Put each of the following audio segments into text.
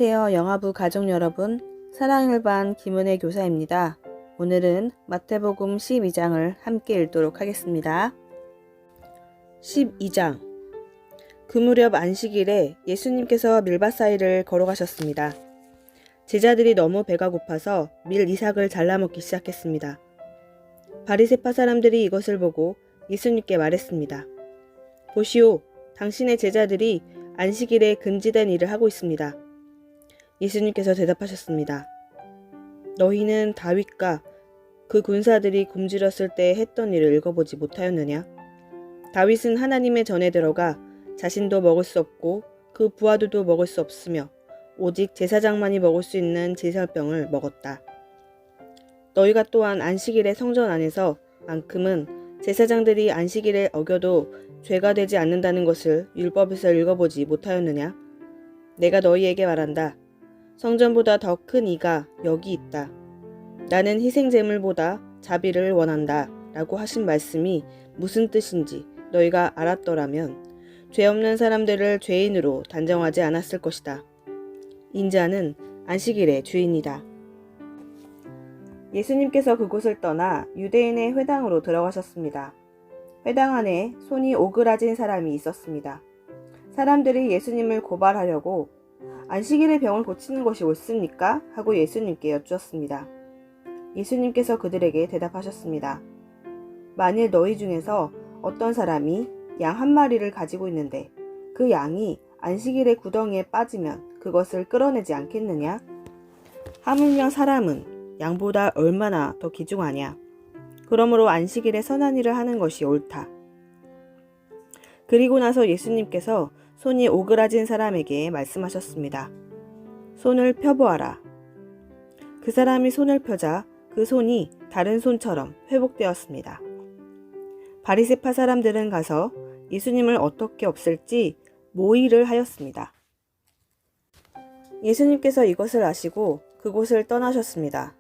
안녕하세요. 영화부 가족 여러분, 사랑일반 김은혜 교사입니다. 오늘은 마태복음 12장을 함께 읽도록 하겠습니다. 12장. 그 무렵 안식일에 예수님께서 밀밭 사이를 걸어가셨습니다. 제자들이 너무 배가 고파서 밀 이삭을 잘라먹기 시작했습니다. 바리새파 사람들이 이것을 보고 예수님께 말했습니다. 보시오, 당신의 제자들이 안식일에 금지된 일을 하고 있습니다. 예수님께서 대답하셨습니다. 너희는 다윗과 그 군사들이 굶주렸을 때 했던 일을 읽어보지 못하였느냐? 다윗은 하나님의 전에 들어가 자신도 먹을 수 없고 그 부하들도 먹을 수 없으며 오직 제사장만이 먹을 수 있는 제사병을 먹었다. 너희가 또한 안식일의 성전 안에서 만큼은 제사장들이 안식일에 어겨도 죄가 되지 않는다는 것을 율법에서 읽어보지 못하였느냐? 내가 너희에게 말한다. 성전보다 더 큰 이가 여기 있다. 나는 희생제물보다 자비를 원한다. 라고 하신 말씀이 무슨 뜻인지 너희가 알았더라면 죄 없는 사람들을 죄인으로 단정하지 않았을 것이다. 인자는 안식일의 주인이다. 예수님께서 그곳을 떠나 유대인의 회당으로 들어가셨습니다. 회당 안에 손이 오그라진 사람이 있었습니다. 사람들이 예수님을 고발하려고 안식일에 병을 고치는 것이 옳습니까? 하고 예수님께 여쭈었습니다. 예수님께서 그들에게 대답하셨습니다. 만일 너희 중에서 어떤 사람이 양 한 마리를 가지고 있는데 그 양이 안식일에 구덩이에 빠지면 그것을 끌어내지 않겠느냐? 하물며 사람은 양보다 얼마나 더 귀중하냐? 그러므로 안식일에 선한 일을 하는 것이 옳다. 그리고 나서 예수님께서 손이 오그라진 사람에게 말씀하셨습니다. 손을 펴보아라. 그 사람이 손을 펴자 그 손이 다른 손처럼 회복되었습니다. 바리새파 사람들은 가서 예수님을 어떻게 없앨지 모의를 하였습니다. 예수님께서 이것을 아시고 그곳을 떠나셨습니다.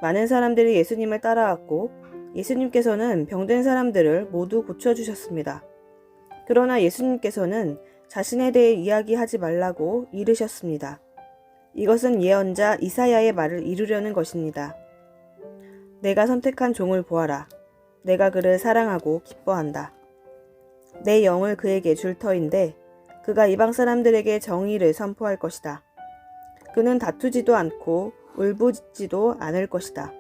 많은 사람들이 예수님을 따라왔고 예수님께서는 병든 사람들을 모두 고쳐주셨습니다. 그러나 예수님께서는 자신에 대해 이야기하지 말라고 이르셨습니다. 이것은 예언자 이사야의 말을 이루려는 것입니다. 내가 선택한 종을 보아라. 내가 그를 사랑하고 기뻐한다. 내 영을 그에게 줄 터인데 그가 이방 사람들에게 정의를 선포할 것이다. 그는 다투지도 않고 울부짖지도 않을 것이다.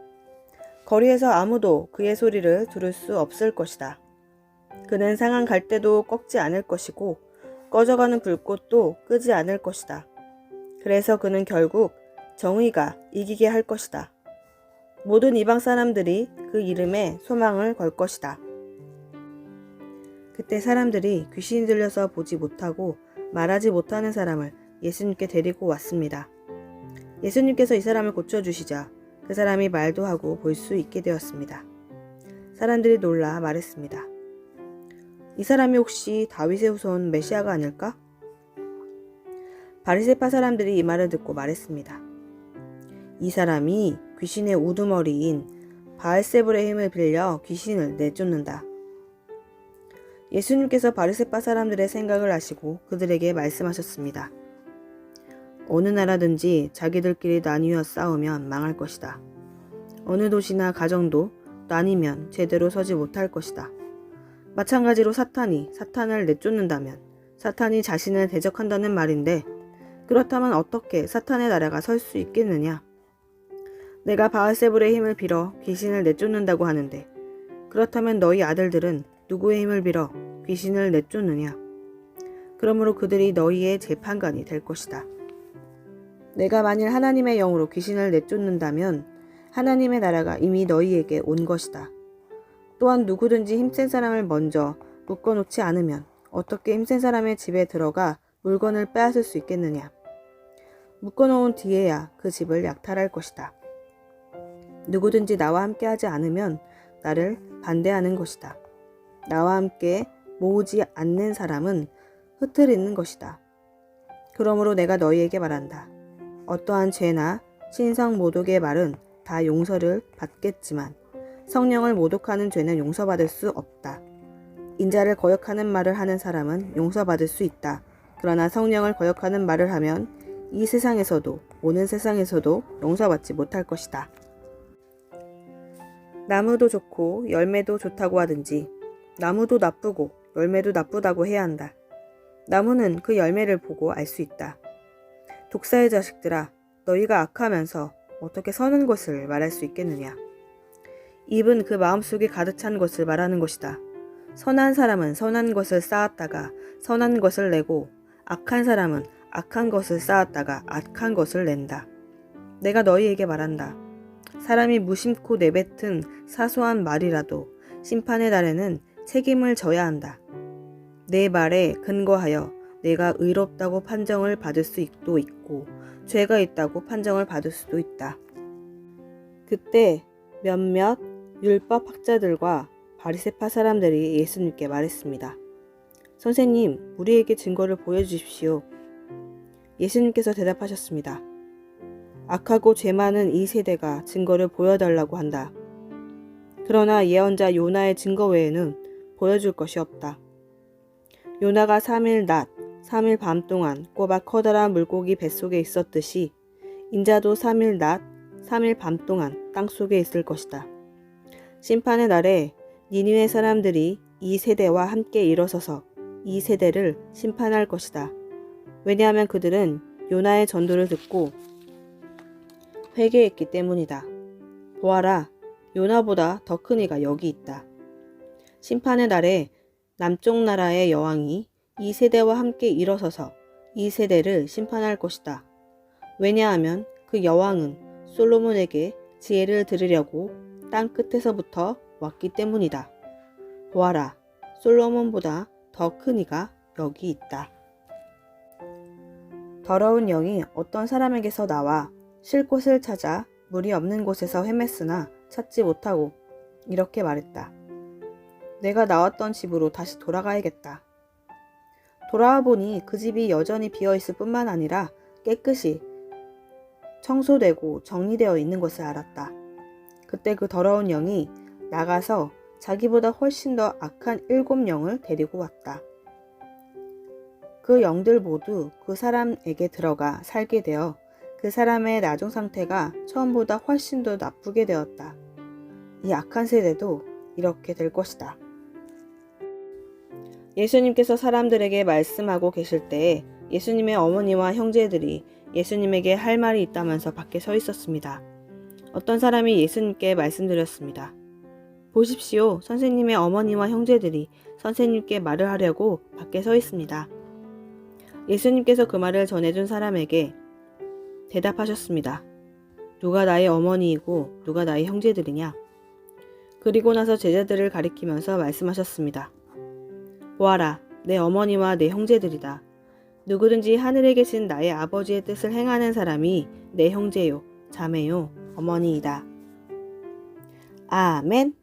거리에서 아무도 그의 소리를 들을 수 없을 것이다. 그는 상한 갈대도 꺾지 않을 것이고 꺼져가는 불꽃도 끄지 않을 것이다. 그래서 그는 결국 정의가 이기게 할 것이다. 모든 이방 사람들이 그 이름에 소망을 걸 것이다. 그때 사람들이 귀신이 들려서 보지 못하고 말하지 못하는 사람을 예수님께 데리고 왔습니다. 예수님께서 이 사람을 고쳐주시자 그 사람이 말도 하고 볼 수 있게 되었습니다. 사람들이 놀라 말했습니다. 이 사람이 혹시 다윗의 후손 메시아가 아닐까? 바리새파 사람들이 이 말을 듣고 말했습니다. 이 사람이 귀신의 우두머리인 바알세불의 힘을 빌려 귀신을 내쫓는다. 예수님께서 바리새파 사람들의 생각을 아시고 그들에게 말씀하셨습니다. 어느 나라든지 자기들끼리 나뉘어 싸우면 망할 것이다. 어느 도시나 가정도 나뉘면 제대로 서지 못할 것이다. 마찬가지로 사탄이 사탄을 내쫓는다면 사탄이 자신을 대적한다는 말인데 그렇다면 어떻게 사탄의 나라가 설 수 있겠느냐? 내가 바알세불의 힘을 빌어 귀신을 내쫓는다고 하는데 그렇다면 너희 아들들은 누구의 힘을 빌어 귀신을 내쫓느냐? 그러므로 그들이 너희의 재판관이 될 것이다. 내가 만일 하나님의 영으로 귀신을 내쫓는다면 하나님의 나라가 이미 너희에게 온 것이다. 또한 누구든지 힘센 사람을 먼저 묶어놓지 않으면 어떻게 힘센 사람의 집에 들어가 물건을 빼앗을 수 있겠느냐? 묶어놓은 뒤에야 그 집을 약탈할 것이다. 누구든지 나와 함께 하지 않으면 나를 반대하는 것이다. 나와 함께 모으지 않는 사람은 흩트리는 것이다. 그러므로 내가 너희에게 말한다. 어떠한 죄나 신성 모독의 말은 다 용서를 받겠지만 성령을 모독하는 죄는 용서받을 수 없다. 인자를 거역하는 말을 하는 사람은 용서받을 수 있다. 그러나 성령을 거역하는 말을 하면 이 세상에서도 오는 세상에서도 용서받지 못할 것이다. 나무도 좋고 열매도 좋다고 하든지 나무도 나쁘고 열매도 나쁘다고 해야 한다. 나무는 그 열매를 보고 알 수 있다. 독사의 자식들아, 너희가 악하면서 어떻게 선한 것을 말할 수 있겠느냐. 입은 그 마음속에 가득 찬 것을 말하는 것이다. 선한 사람은 선한 것을 쌓았다가 선한 것을 내고 악한 사람은 악한 것을 쌓았다가 악한 것을 낸다. 내가 너희에게 말한다. 사람이 무심코 내뱉은 사소한 말이라도 심판의 날에는 책임을 져야 한다. 내 말에 근거하여 내가 의롭다고 판정을 받을 수도 있고 죄가 있다고 판정을 받을 수도 있다. 그때 몇몇 율법 학자들과 바리새파 사람들이 예수님께 말했습니다. 선생님, 우리에게 증거를 보여주십시오. 예수님께서 대답하셨습니다. 악하고 죄 많은 이 세대가 증거를 보여달라고 한다. 그러나 예언자 요나의 증거 외에는 보여줄 것이 없다. 요나가 3일 낮, 3일 밤 동안 꼬박 커다란 물고기 뱃속에 있었듯이 인자도 3일 낮, 3일 밤 동안 땅속에 있을 것이다. 심판의 날에 니느웨 사람들이 이 세대와 함께 일어서서 이 세대를 심판할 것이다. 왜냐하면 그들은 요나의 전도를 듣고 회개했기 때문이다. 보아라, 요나보다 더 큰 이가 여기 있다. 심판의 날에 남쪽 나라의 여왕이 이 세대와 함께 일어서서 이 세대를 심판할 것이다. 왜냐하면 그 여왕은 솔로몬에게 지혜를 들으려고 땅 끝에서부터 왔기 때문이다. 보아라, 솔로몬보다 더 큰 이가 여기 있다. 더러운 영이 어떤 사람에게서 나와 쉴 곳을 찾아 물이 없는 곳에서 헤맸으나 찾지 못하고 이렇게 말했다. 내가 나왔던 집으로 다시 돌아가야겠다. 돌아와 보니 그 집이 여전히 비어있을 뿐만 아니라 깨끗이 청소되고 정리되어 있는 것을 알았다. 그때 그 더러운 영이 나가서 자기보다 훨씬 더 악한 7영을 데리고 왔다. 그 영들 모두 그 사람에게 들어가 살게 되어 그 사람의 나중 상태가 처음보다 훨씬 더 나쁘게 되었다. 이 악한 세대도 이렇게 될 것이다. 예수님께서 사람들에게 말씀하고 계실 때에 예수님의 어머니와 형제들이 예수님에게 할 말이 있다면서 밖에 서 있었습니다. 어떤 사람이 예수님께 말씀드렸습니다. 보십시오, 선생님의 어머니와 형제들이 선생님께 말을 하려고 밖에 서 있습니다. 예수님께서 그 말을 전해준 사람에게 대답하셨습니다. 누가 나의 어머니이고 누가 나의 형제들이냐? 그리고 나서 제자들을 가리키면서 말씀하셨습니다. 보아라, 내 어머니와 내 형제들이다. 누구든지 하늘에 계신 나의 아버지의 뜻을 행하는 사람이 내 형제요, 자매요, 어머니이다. 아멘.